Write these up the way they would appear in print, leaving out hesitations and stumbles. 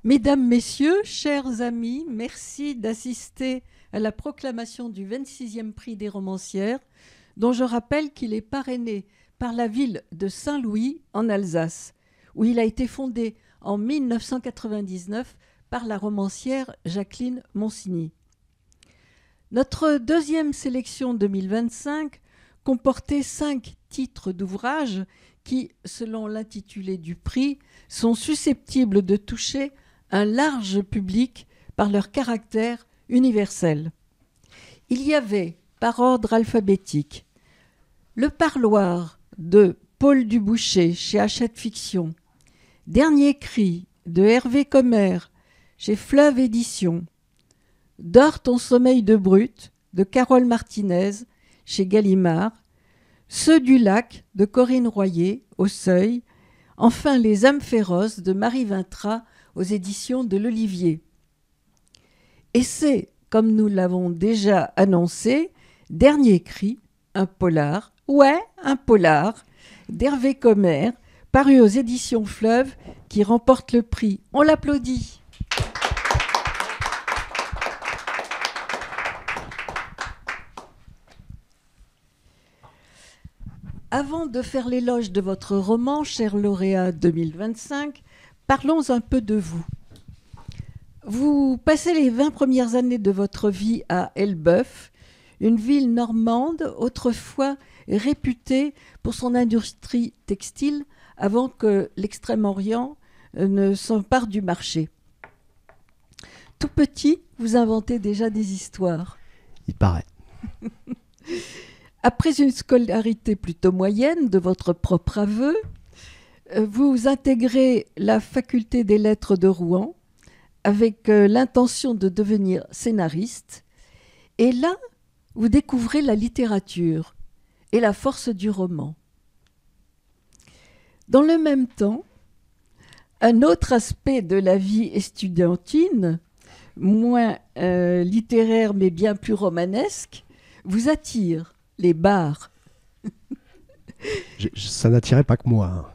Mesdames, Messieurs, chers amis, merci d'assister à la proclamation du 26e prix des romancières, dont je rappelle qu'il est parrainé par la ville de Saint-Louis en Alsace, où il a été fondé en 1999 par la romancière Jacqueline Monsigny. Notre deuxième sélection 2025 comportait 5 titres d'ouvrages qui, selon l'intitulé du prix, sont susceptibles de toucher un large public par leur caractère universel. Il y avait, par ordre alphabétique, Le Parloir de Paul Dubouché chez Hachette Fiction, Dernier cri de Hervé Commère chez Fleuve Éditions, Dors ton sommeil de brute de Carole Martinez chez Gallimard, Ceux du lac de Corinne Royer au Seuil, enfin Les âmes féroces de Marie Vintra aux éditions de l'Olivier. Et c'est, comme nous l'avons déjà annoncé, Dernier cri, un polar, d'Hervé Commère, paru aux éditions Fleuve, qui remporte le prix. On l'applaudit. Avant de faire l'éloge de votre roman, cher lauréat 2025, parlons un peu de vous. Vous passez les 20 premières années de votre vie à Elbeuf, une ville normande autrefois réputée pour son industrie textile avant que l'Extrême-Orient ne s'empare du marché. Tout petit, vous inventez déjà des histoires. Il paraît. Après une scolarité plutôt moyenne, de votre propre aveu, vous intégrez la faculté des lettres de Rouen avec l'intention de devenir scénariste. Et là, vous découvrez la littérature et la force du roman. Dans le même temps, un autre aspect de la vie estudiantine, moins littéraire mais bien plus romanesque, vous attire. Les bars. Ça n'attirait pas que moi.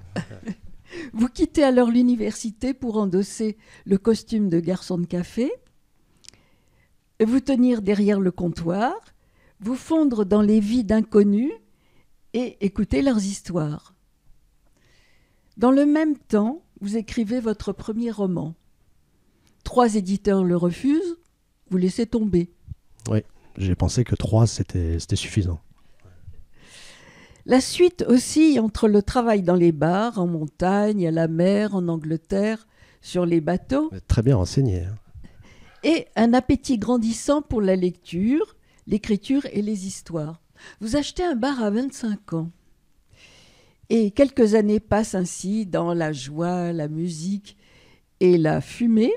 Vous quittez alors l'université pour endosser le costume de garçon de café, vous tenir derrière le comptoir, vous fondre dans les vies d'inconnus et écouter leurs histoires. Dans le même temps, vous écrivez votre premier roman. 3 éditeurs le refusent, vous laissez tomber. Oui, j'ai pensé que 3, c'était suffisant. La suite oscille entre le travail dans les bars, en montagne, à la mer, en Angleterre, sur les bateaux. Très bien renseigné. Et un appétit grandissant pour la lecture, l'écriture et les histoires. Vous achetez un bar à 25 ans. Et quelques années passent ainsi dans la joie, la musique et la fumée,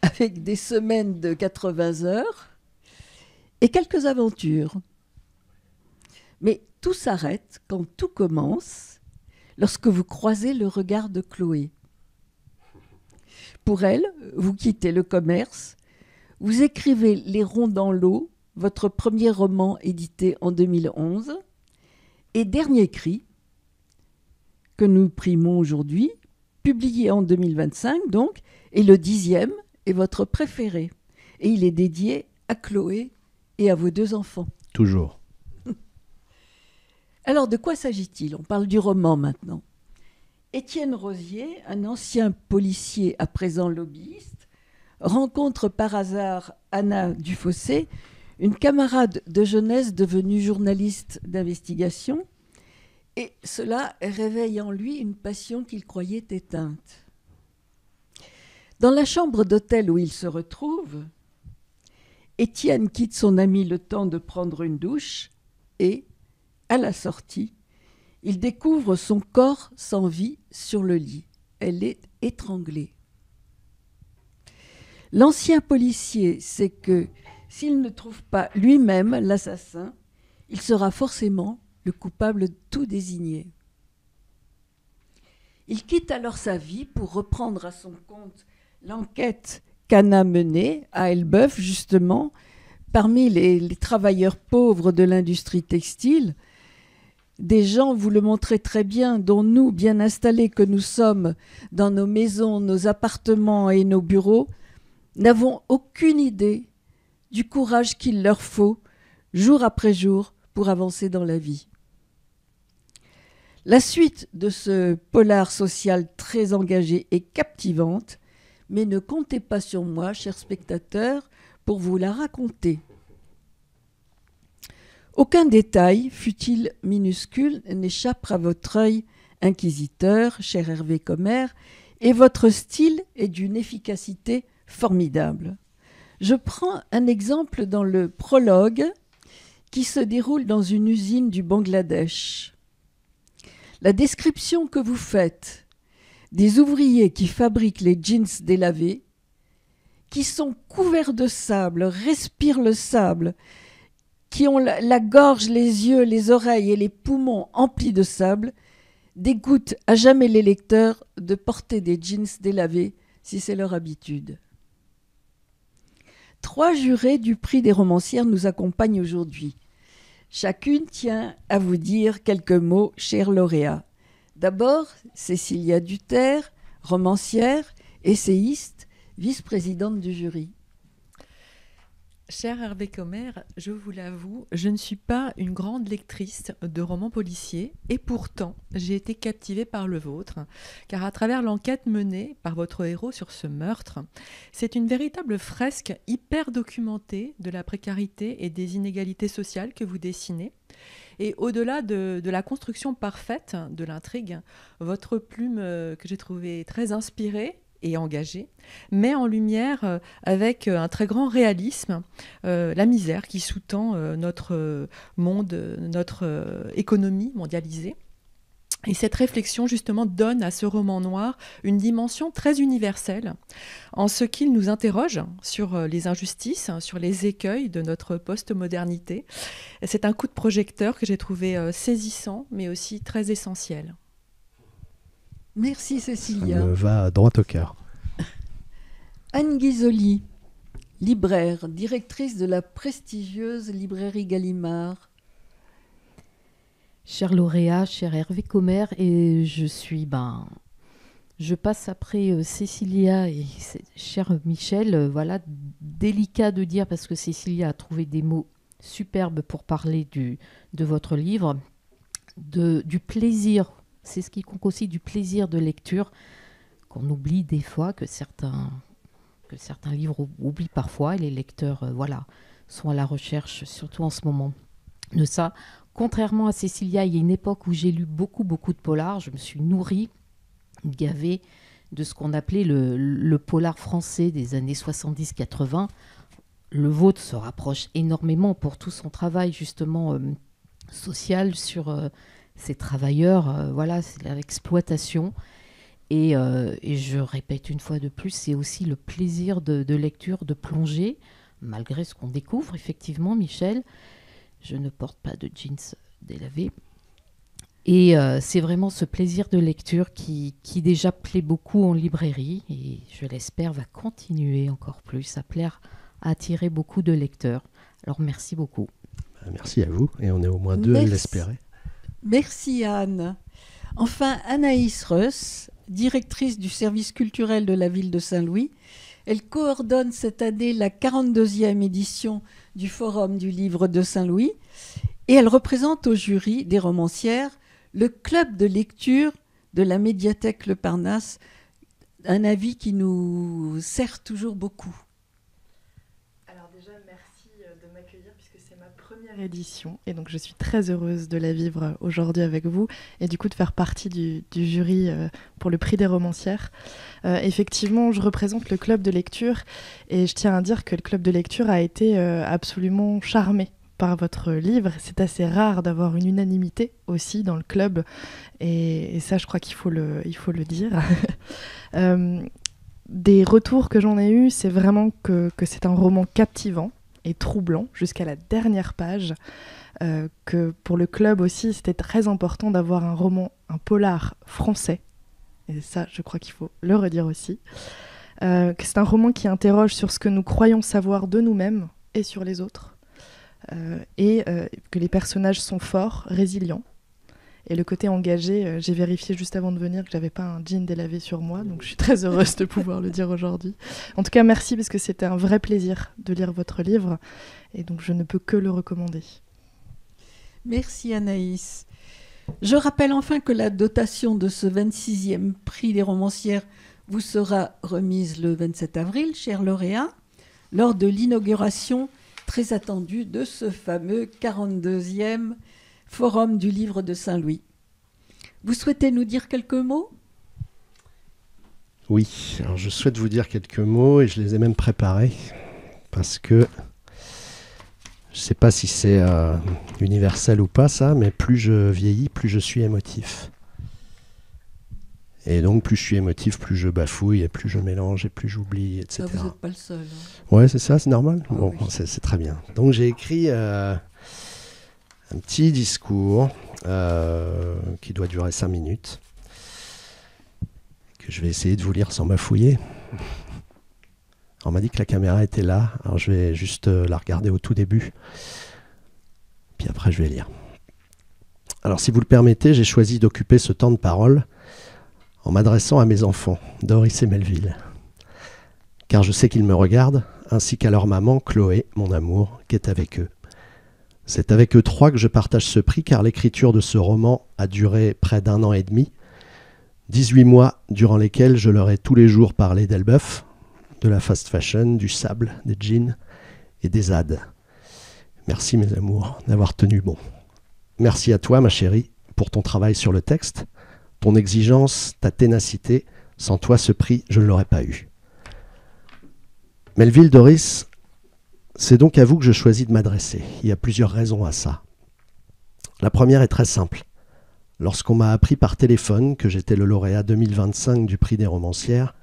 avec des semaines de 80 heures et quelques aventures. Mais tout s'arrête quand tout commence, lorsque vous croisez le regard de Chloé. Pour elle, vous quittez le commerce, vous écrivez Les ronds dans l'eau, votre premier roman édité en 2011, et Dernier cri, que nous primons aujourd'hui, publié en 2025 donc, et le 10e est votre préféré. Et il est dédié à Chloé et à vos 2 enfants. Toujours. Alors, de quoi s'agit-il ? On parle du roman maintenant. Étienne Rosier, un ancien policier à présent lobbyiste, rencontre par hasard Anna Dufossé, une camarade de jeunesse devenue journaliste d'investigation, et cela réveille en lui une passion qu'il croyait éteinte. Dans la chambre d'hôtel où il se retrouve, Étienne quitte son ami le temps de prendre une douche et, à la sortie, il découvre son corps sans vie sur le lit. Elle est étranglée. L'ancien policier sait que s'il ne trouve pas lui-même l'assassin, il sera forcément le coupable tout désigné. Il quitte alors sa vie pour reprendre à son compte l'enquête qu'Anna menait à Elbeuf, justement, parmi les travailleurs pauvres de l'industrie textile, des gens, vous le montrez très bien, dont nous, bien installés que nous sommes dans nos maisons, nos appartements et nos bureaux, n'avons aucune idée du courage qu'il leur faut, jour après jour, pour avancer dans la vie. La suite de ce polar social très engagé est captivante, mais ne comptez pas sur moi, chers spectateurs, pour vous la raconter. Aucun détail, fût-il minuscule, n'échappe à votre œil inquisiteur, cher Hervé Commer, et votre style est d'une efficacité formidable. Je prends un exemple dans le prologue qui se déroule dans une usine du Bangladesh. La description que vous faites des ouvriers qui fabriquent les jeans délavés, qui sont couverts de sable, respirent le sable, qui ont la gorge, les yeux, les oreilles et les poumons emplis de sable, dégoûtent à jamais les lecteurs de porter des jeans délavés si c'est leur habitude. 3 jurés du prix des romancières nous accompagnent aujourd'hui. Chacune tient à vous dire quelques mots, chers lauréats. D'abord, Cécilia Duterre, romancière, essayiste, vice-présidente du jury. Cher Hervé Commer, je vous l'avoue, je ne suis pas une grande lectrice de romans policiers et pourtant j'ai été captivée par le vôtre, car à travers l'enquête menée par votre héros sur ce meurtre, c'est une véritable fresque hyper documentée de la précarité et des inégalités sociales que vous dessinez. Et au-delà de la construction parfaite de l'intrigue, votre plume, que j'ai trouvée très inspirée et engagée, met en lumière avec un très grand réalisme la misère qui sous-tend notre monde, notre économie mondialisée. Et cette réflexion, justement, donne à ce roman noir une dimension très universelle, en ce qu'il nous interroge sur les injustices, sur les écueils de notre post-modernité. C'est un coup de projecteur que j'ai trouvé saisissant, mais aussi très essentiel. Merci Cécilia. Ça me va droit au cœur. Anne Ghisoli, libraire, directrice de la prestigieuse librairie Gallimard. Cher lauréat, cher Hervé Commer, et je passe après Cécilia et cher Michel. Voilà, délicat de dire parce que Cécilia a trouvé des mots superbes pour parler de votre livre, du plaisir. C'est ce qui compte aussi, du plaisir de lecture qu'on oublie des fois, que certains livres oublient parfois, et les lecteurs sont à la recherche, surtout en ce moment, de ça. Contrairement à Cécilia, il y a une époque où j'ai lu beaucoup de polars. Je me suis nourrie, gavée de ce qu'on appelait le polar français des années 70-80. Le vôtre se rapproche énormément pour tout son travail justement social sur ces travailleurs. C'est l'exploitation. Et je répète une fois de plus, c'est aussi le plaisir de lecture, de plonger, malgré ce qu'on découvre effectivement, Michel. Je ne porte pas de jeans délavés. Et c'est vraiment ce plaisir de lecture qui déjà plaît beaucoup en librairie et je l'espère va continuer encore plus à plaire, à attirer beaucoup de lecteurs. Alors merci beaucoup. Merci à vous et on est au moins 2 à l'espérer. Merci Anne. Enfin Anaïs Reuss, directrice du service culturel de la ville de Saint-Louis. Elle coordonne cette année la 42e édition du Forum du livre de Saint-Louis et elle représente au jury des romancières le club de lecture de la médiathèque Le Parnasse, un avis qui nous sert toujours beaucoup. Alors déjà, merci de m'accueillir puisque c'est ma première édition et donc je suis très heureuse de la vivre aujourd'hui avec vous et du coup de faire partie du jury pour le prix des romancières. Effectivement, je représente le club de lecture et je tiens à dire que le club de lecture a été absolument charmé par votre livre. C'est assez rare d'avoir une unanimité aussi dans le club et ça je crois qu'il faut le dire. Des retours que j'en ai eus, c'est vraiment que c'est un roman captivant et troublant jusqu'à la dernière page, que pour le club aussi c'était très important d'avoir un polar français, et ça je crois qu'il faut le redire aussi, que c'est un roman qui interroge sur ce que nous croyons savoir de nous-mêmes et sur les autres, et que les personnages sont forts, résilients, Et le côté engagé, j'ai vérifié juste avant de venir que j'avais pas un jean délavé sur moi, donc je suis très heureuse de pouvoir le dire aujourd'hui. En tout cas, merci parce que c'était un vrai plaisir de lire votre livre et donc je ne peux que le recommander. Merci Anaïs. Je rappelle enfin que la dotation de ce 26e prix des romancières vous sera remise le 27 avril, chers lauréats, lors de l'inauguration très attendue de ce fameux 42e Forum du Livre de Saint-Louis. Vous souhaitez nous dire quelques mots ? Oui, alors je souhaite vous dire quelques mots et je les ai même préparés parce que je ne sais pas si c'est universel ou pas ça, mais plus je vieillis, plus je suis émotif. Et donc plus je suis émotif, plus je bafouille et plus je mélange et plus j'oublie, etc. Vous n'êtes pas le seul. Hein. Ouais, c'est ça, c'est normal. Ah, bon, oui. c'est très bien. Donc j'ai écrit un petit discours qui doit durer 5 minutes, que je vais essayer de vous lire sans bafouiller. On m'a dit que la caméra était là, alors je vais juste la regarder au tout début, puis après je vais lire. Alors si vous le permettez, j'ai choisi d'occuper ce temps de parole en m'adressant à mes enfants, Doris et Melville, car je sais qu'ils me regardent, ainsi qu'à leur maman, Chloé, mon amour, qui est avec eux. C'est avec eux trois que je partage ce prix, car l'écriture de ce roman a duré près d'1 an et demi, 18 mois durant lesquels je leur ai tous les jours parlé d'Elbeuf, de la fast fashion, du sable, des jeans et des ZAD. Merci mes amours d'avoir tenu bon. Merci à toi ma chérie pour ton travail sur le texte, ton exigence, ta ténacité. Sans toi ce prix je ne l'aurais pas eu. Melville, Doris, c'est donc à vous que je choisis de m'adresser. Il y a plusieurs raisons à ça. La première est très simple. Lorsqu'on m'a appris par téléphone que j'étais le lauréat 2025 du prix des romancières,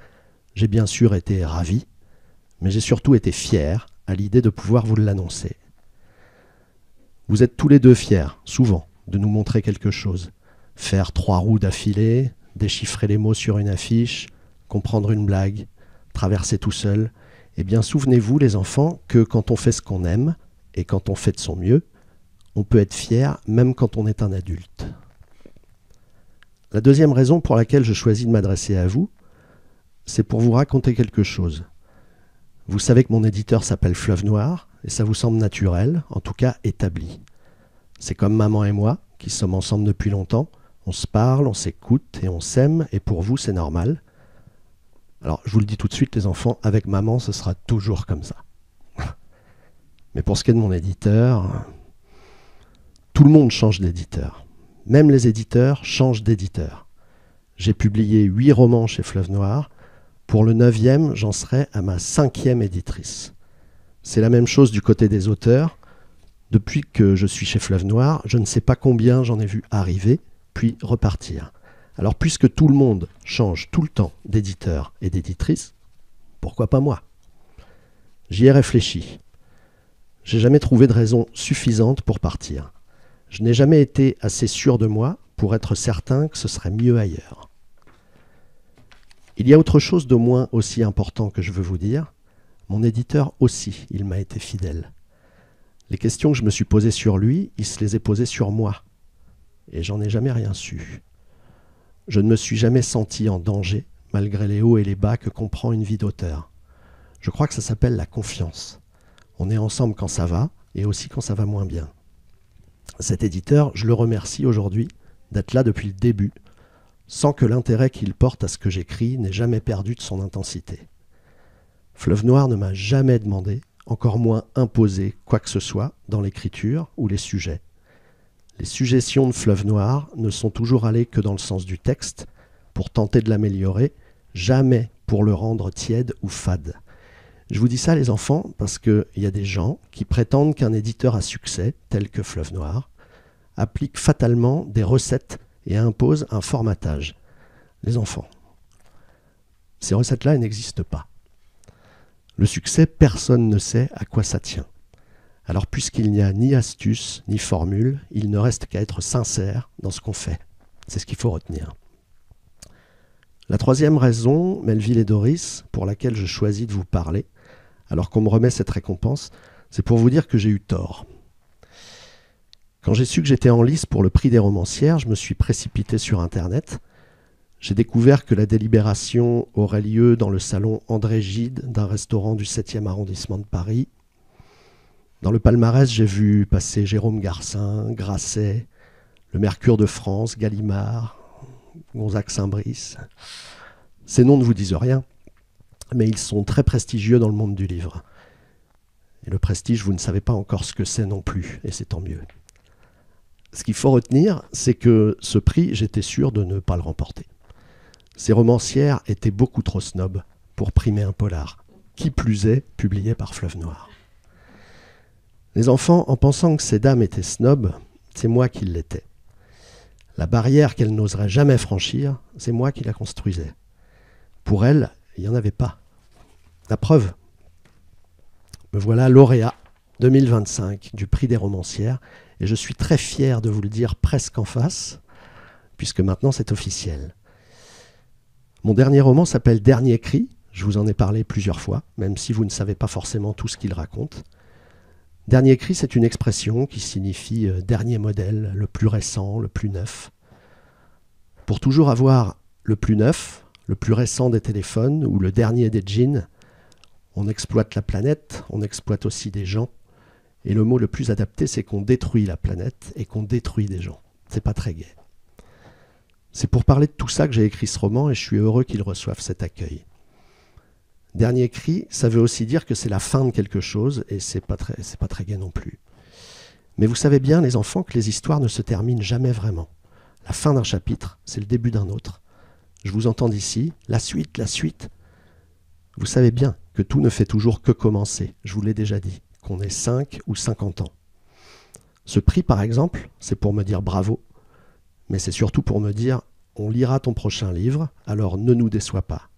j'ai bien sûr été ravi, mais j'ai surtout été fier à l'idée de pouvoir vous l'annoncer. Vous êtes tous les deux fiers, souvent, de nous montrer quelque chose. Faire 3 roues d'affilée, déchiffrer les mots sur une affiche, comprendre une blague, traverser tout seul. Eh bien, souvenez-vous, les enfants, que quand on fait ce qu'on aime, et quand on fait de son mieux, on peut être fier même quand on est un adulte. La deuxième raison pour laquelle je choisis de m'adresser à vous, c'est pour vous raconter quelque chose. Vous savez que mon éditeur s'appelle Fleuve Noir, et ça vous semble naturel, en tout cas établi. C'est comme maman et moi, qui sommes ensemble depuis longtemps, on se parle, on s'écoute et on s'aime, et pour vous c'est normal. Alors je vous le dis tout de suite les enfants, avec maman ce sera toujours comme ça. Mais pour ce qui est de mon éditeur, tout le monde change d'éditeur. Même les éditeurs changent d'éditeur. J'ai publié 8 romans chez Fleuve Noir. Pour le 9e, j'en serai à ma 5e éditrice. C'est la même chose du côté des auteurs. Depuis que je suis chez Fleuve Noir, je ne sais pas combien j'en ai vu arriver, puis repartir. Alors puisque tout le monde change tout le temps d'éditeur et d'éditrice, pourquoi pas moi ? J'y ai réfléchi. J'ai jamais trouvé de raison suffisante pour partir. Je n'ai jamais été assez sûr de moi pour être certain que ce serait mieux ailleurs. Il y a autre chose d'au moins aussi important que je veux vous dire. Mon éditeur aussi, il m'a été fidèle. Les questions que je me suis posées sur lui, il se les est posées sur moi. Et j'en ai jamais rien su. Je ne me suis jamais senti en danger, malgré les hauts et les bas que comprend une vie d'auteur. Je crois que ça s'appelle la confiance. On est ensemble quand ça va, et aussi quand ça va moins bien. Cet éditeur, je le remercie aujourd'hui d'être là depuis le début, sans que l'intérêt qu'il porte à ce que j'écris n'ait jamais perdu de son intensité. Fleuve Noir ne m'a jamais demandé, encore moins imposé quoi que ce soit dans l'écriture ou les sujets. Les suggestions de Fleuve Noir ne sont toujours allées que dans le sens du texte, pour tenter de l'améliorer, jamais pour le rendre tiède ou fade. Je vous dis ça les enfants parce qu'il y a des gens qui prétendent qu'un éditeur à succès, tel que Fleuve Noir, applique fatalement des recettes et impose un formatage. Les enfants, ces recettes-là, elles n'existent pas. Le succès, personne ne sait à quoi ça tient. Alors puisqu'il n'y a ni astuce, ni formule, il ne reste qu'à être sincère dans ce qu'on fait. C'est ce qu'il faut retenir. La troisième raison, Melville et Doris, pour laquelle je choisis de vous parler, alors qu'on me remet cette récompense, c'est pour vous dire que j'ai eu tort. Quand j'ai su que j'étais en lice pour le prix des romancières, je me suis précipité sur Internet. J'ai découvert que la délibération aurait lieu dans le salon André Gide d'un restaurant du 7e arrondissement de Paris. Dans le palmarès, j'ai vu passer Jérôme Garcin, Grasset, le Mercure de France, Gallimard, Gonzague Saint-Brice. Ces noms ne vous disent rien, mais ils sont très prestigieux dans le monde du livre. Et le prestige, vous ne savez pas encore ce que c'est non plus, et c'est tant mieux. Ce qu'il faut retenir, c'est que ce prix, j'étais sûr de ne pas le remporter. Ces romancières étaient beaucoup trop snobs pour primer un polar, qui plus est, publié par Fleuve Noir. Les enfants, en pensant que ces dames étaient snobs, c'est moi qui l'étais. La barrière qu'elles n'oseraient jamais franchir, c'est moi qui la construisais. Pour elles, il n'y en avait pas. La preuve, me voilà lauréat 2025 du prix des romancières, et je suis très fier de vous le dire presque en face, puisque maintenant c'est officiel. Mon dernier roman s'appelle Dernier cri, je vous en ai parlé plusieurs fois, même si vous ne savez pas forcément tout ce qu'il raconte. Dernier cri, c'est une expression qui signifie dernier modèle, le plus récent, le plus neuf. Pour toujours avoir le plus neuf, le plus récent des téléphones ou le dernier des jeans, on exploite la planète, on exploite aussi des gens. Et le mot le plus adapté, c'est qu'on détruit la planète et qu'on détruit des gens. C'est pas très gai. C'est pour parler de tout ça que j'ai écrit ce roman et je suis heureux qu'il reçoive cet accueil. Dernier cri, ça veut aussi dire que c'est la fin de quelque chose et c'est pas très gai non plus. Mais vous savez bien, les enfants, que les histoires ne se terminent jamais vraiment. La fin d'un chapitre, c'est le début d'un autre. Je vous entends d'ici, la suite, la suite. Vous savez bien que tout ne fait toujours que commencer, je vous l'ai déjà dit, qu'on ait 5 ou 50 ans. Ce prix, par exemple, c'est pour me dire bravo, mais c'est surtout pour me dire on lira ton prochain livre, alors ne nous déçois pas.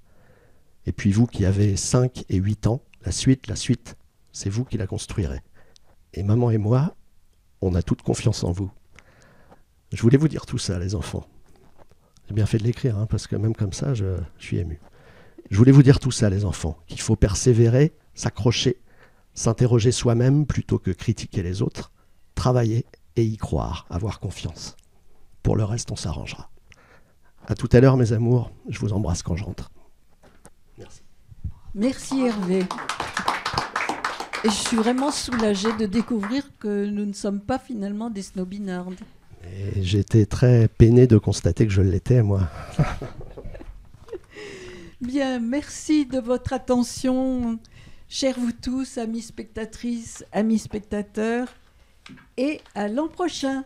Et puis vous qui avez 5 et 8 ans, la suite, c'est vous qui la construirez. Et maman et moi, on a toute confiance en vous. Je voulais vous dire tout ça, les enfants. J'ai bien fait de l'écrire, hein, parce que même comme ça, je suis ému. Je voulais vous dire tout ça, les enfants, qu'il faut persévérer, s'accrocher, s'interroger soi-même plutôt que critiquer les autres, travailler et y croire, avoir confiance. Pour le reste, on s'arrangera. À tout à l'heure, mes amours. Je vous embrasse quand je rentre. Merci. Merci Hervé. Et je suis vraiment soulagée de découvrir que nous ne sommes pas finalement des snobinards. Et j'étais très peiné de constater que je l'étais, moi. Bien, merci de votre attention, chers vous tous, amis spectatrices, amis spectateurs, et à l'an prochain.